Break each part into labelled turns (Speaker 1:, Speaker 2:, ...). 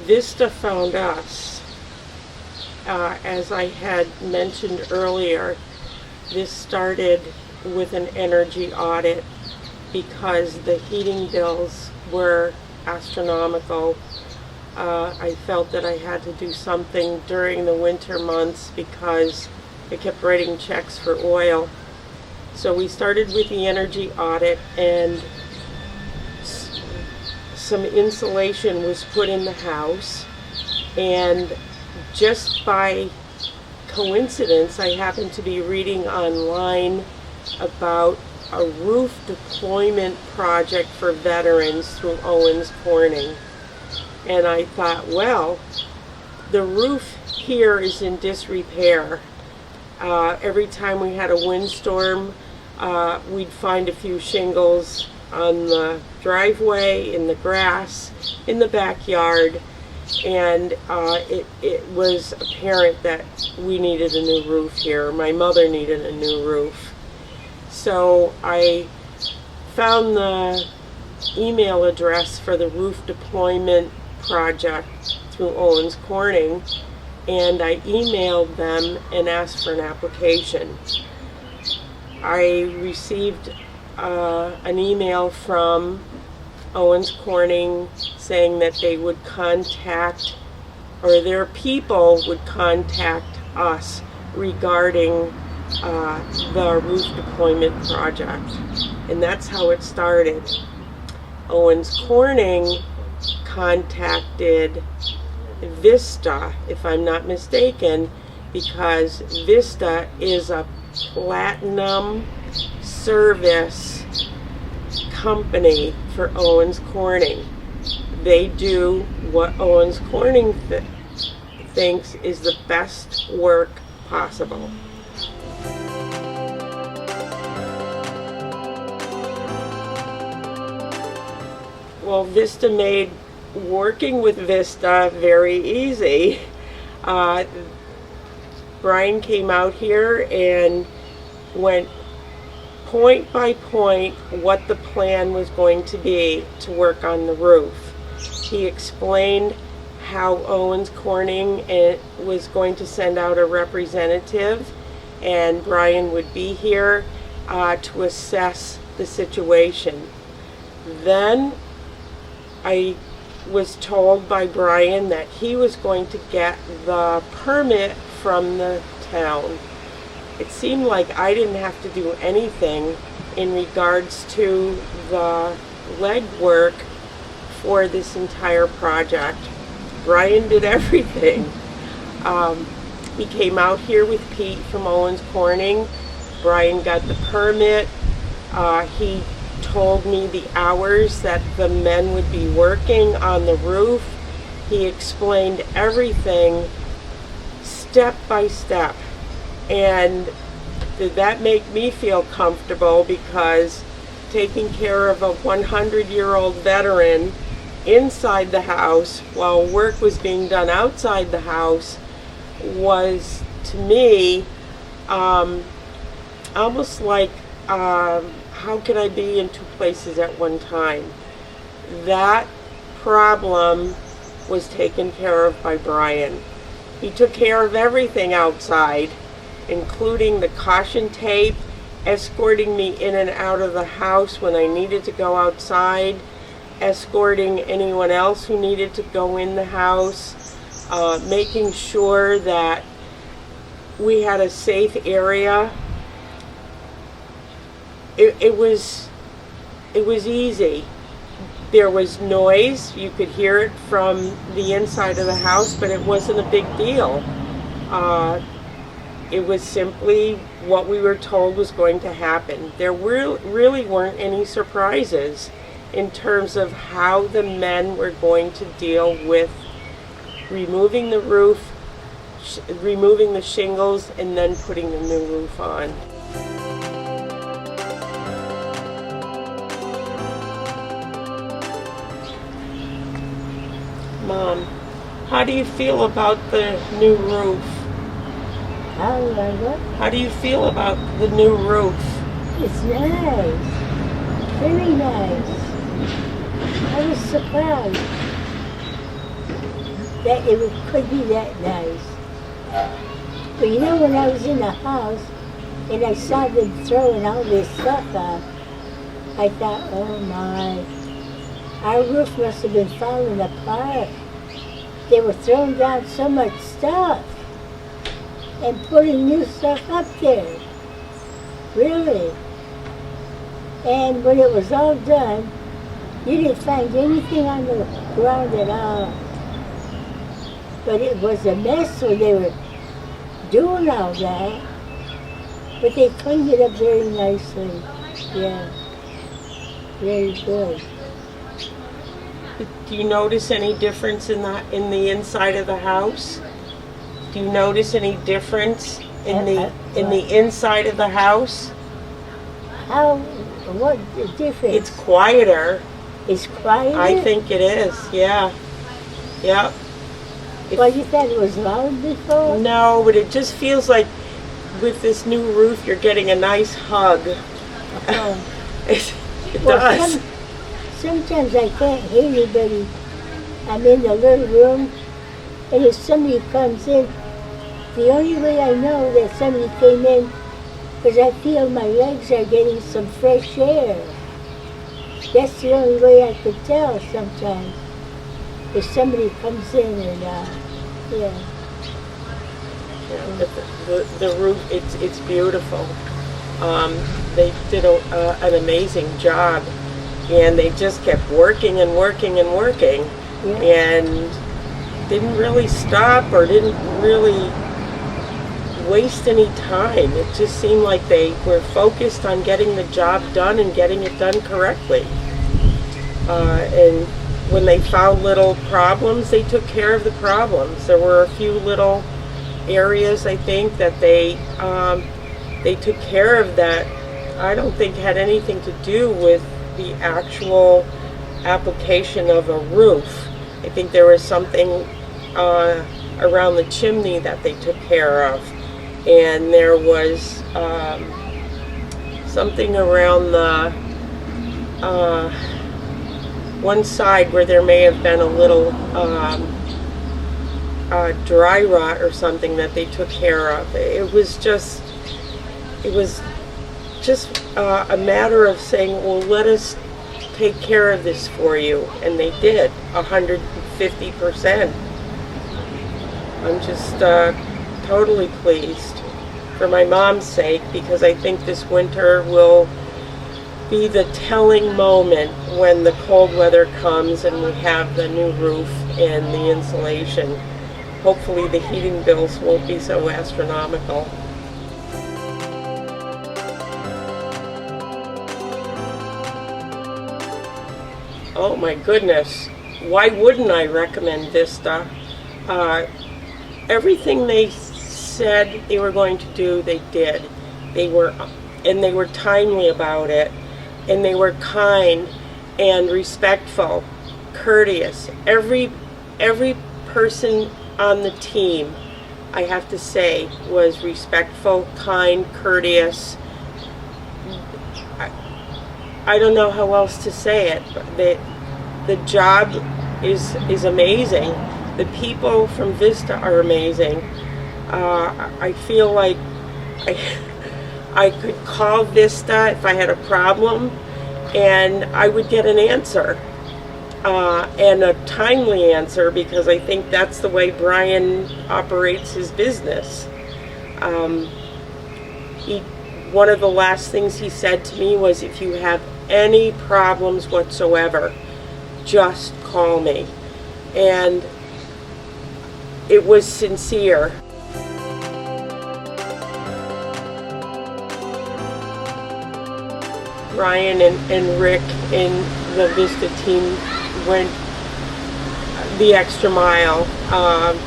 Speaker 1: Vista found us. As I had mentioned earlier, this started with an energy audit because the heating bills were astronomical. I felt that I had to do something during the winter months because I kept writing checks for oil. So we started with the energy audit, and some insulation was put in the house, and just by coincidence I happened to be reading online about a roof deployment project for veterans through Owens Corning. And I thought, well, the roof here is in disrepair. Every time we had a windstorm, we'd find a few shingles on the driveway, in the grass, in the backyard, and it was apparent that we needed a new roof here. My mother needed a new roof. So I found the email address for the roof deployment project through Owens Corning, and I emailed them and asked for an application. I received an email from Owens Corning saying that they would contact, or their people would contact us regarding the roof deployment project. And that's how it started. Owens Corning contacted Vista, if I'm not mistaken, because Vista is a platinum service company for Owens Corning. They do what Owens Corning thinks is the best work possible. Well, Vista made working with Vista very easy. Brian came out here and went point by point what the plan was going to be to work on the roof. He explained how Owens Corning was going to send out a representative, and Brian would be here to assess the situation. Then I was told by Brian that he was going to get the permit from the town. It seemed like I didn't have to do anything in regards to the legwork for this entire project. Brian did everything. He came out here with Pete from Owens Corning. Brian got the permit. He told me the hours that the men would be working on the roof. He explained everything step by step. And did that make me feel comfortable, because taking care of a 100-year-old veteran inside the house while work was being done outside the house was, to me, almost like how can I be in two places at one time? That problem was taken care of by Brian. He took care of everything outside, including the caution tape, escorting me in and out of the house when I needed to go outside, escorting anyone else who needed to go in the house, making sure that we had a safe area. It was easy. There was noise. You could hear it from the inside of the house, but it wasn't a big deal. It was simply what we were told was going to happen. There really weren't any surprises in terms of how the men were going to deal with removing the roof, removing the shingles, and then putting the new roof on. Mom, how do you feel about the new roof? How do you feel about the new roof?
Speaker 2: It's nice. Very nice. I was surprised. that could be that nice. But you know, when I was in the house and I saw them throwing all this stuff out, I thought, oh my, our roof must have been falling apart. They were throwing down so much stuff and putting new stuff up there. Really. And when it was all done, you didn't find anything on the ground at all. But it was a mess when they were doing all that. But they cleaned it up very nicely. Yeah. Very good.
Speaker 1: Do you notice any difference in the inside of the house? Do you notice any difference in the inside of the house?
Speaker 2: How? What difference?
Speaker 1: It's quieter.
Speaker 2: It's quieter?
Speaker 1: I think it is. Yeah. Yep.
Speaker 2: Well, you thought it was loud before?
Speaker 1: No, but it just feels like with this new roof, you're getting a nice hug.
Speaker 2: Oh.
Speaker 1: It
Speaker 2: Well,
Speaker 1: does.
Speaker 2: Sometimes I can't hear anybody. I'm in the little room, and if somebody comes in, the only way I know that somebody came in is I feel my legs are getting some fresh air. That's the only way I could tell sometimes. If somebody comes in and, yeah.
Speaker 1: The roof, it's beautiful. They did an amazing job, and they just kept working and working and working,
Speaker 2: Yeah.
Speaker 1: and didn't really stop or didn't really waste any time. It just seemed like they were focused on getting the job done and getting it done correctly. And when they found little problems, they took care of the problems. There were a few little areas, I think, that they took care of that I don't think had anything to do with the actual application of a roof. I think there was something around the chimney that they took care of, and there was something around the one side where there may have been a little dry rot or something that they took care of. It was just a matter of saying, well, let us take care of this for you, and they did 150%. I'm just totally pleased for my mom's sake, because I think this winter will be the telling moment when the cold weather comes and we have the new roof and the insulation. Hopefully the heating bills won't be so astronomical. Oh my goodness, why wouldn't I recommend Vista? Everything they said they were going to do, they did. They were timely about it, and they were kind and respectful, courteous. Every person on the team, I have to say, was respectful, kind, courteous. I don't know how else to say it, but the job is amazing. The people from Vista are amazing. I feel like I could call Vista if I had a problem, and I would get an answer, and a timely answer, because I think that's the way Brian operates his business. One of the last things he said to me was, if you have any problems whatsoever, just call me. And it was sincere. Brian and Rick and the Vista team went the extra mile,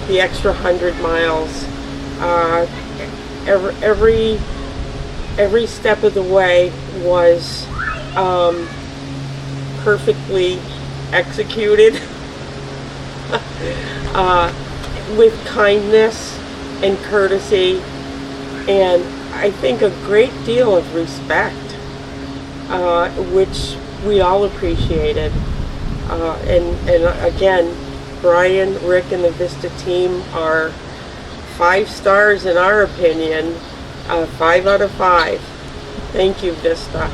Speaker 1: the extra 100 miles. Every step of the way was perfectly executed with kindness and courtesy, and I think a great deal of respect, which we all appreciated. And again, Brian, Rick, and the Vista team are 5 stars in our opinion. 5 out of 5. Thank you, Vista.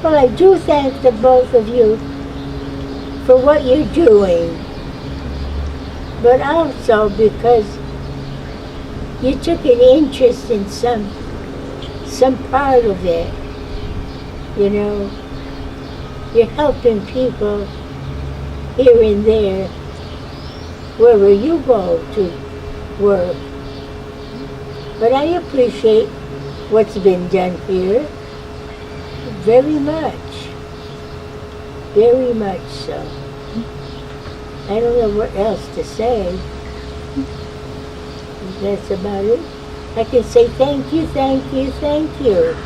Speaker 2: Well, I do thank the both of you for what you're doing, but also because you took an interest in some part of it. You know, you're helping people here and there, wherever you go to work. But I appreciate what's been done here very much so. I don't know what else to say. That's about it. I can say thank you, thank you, thank you.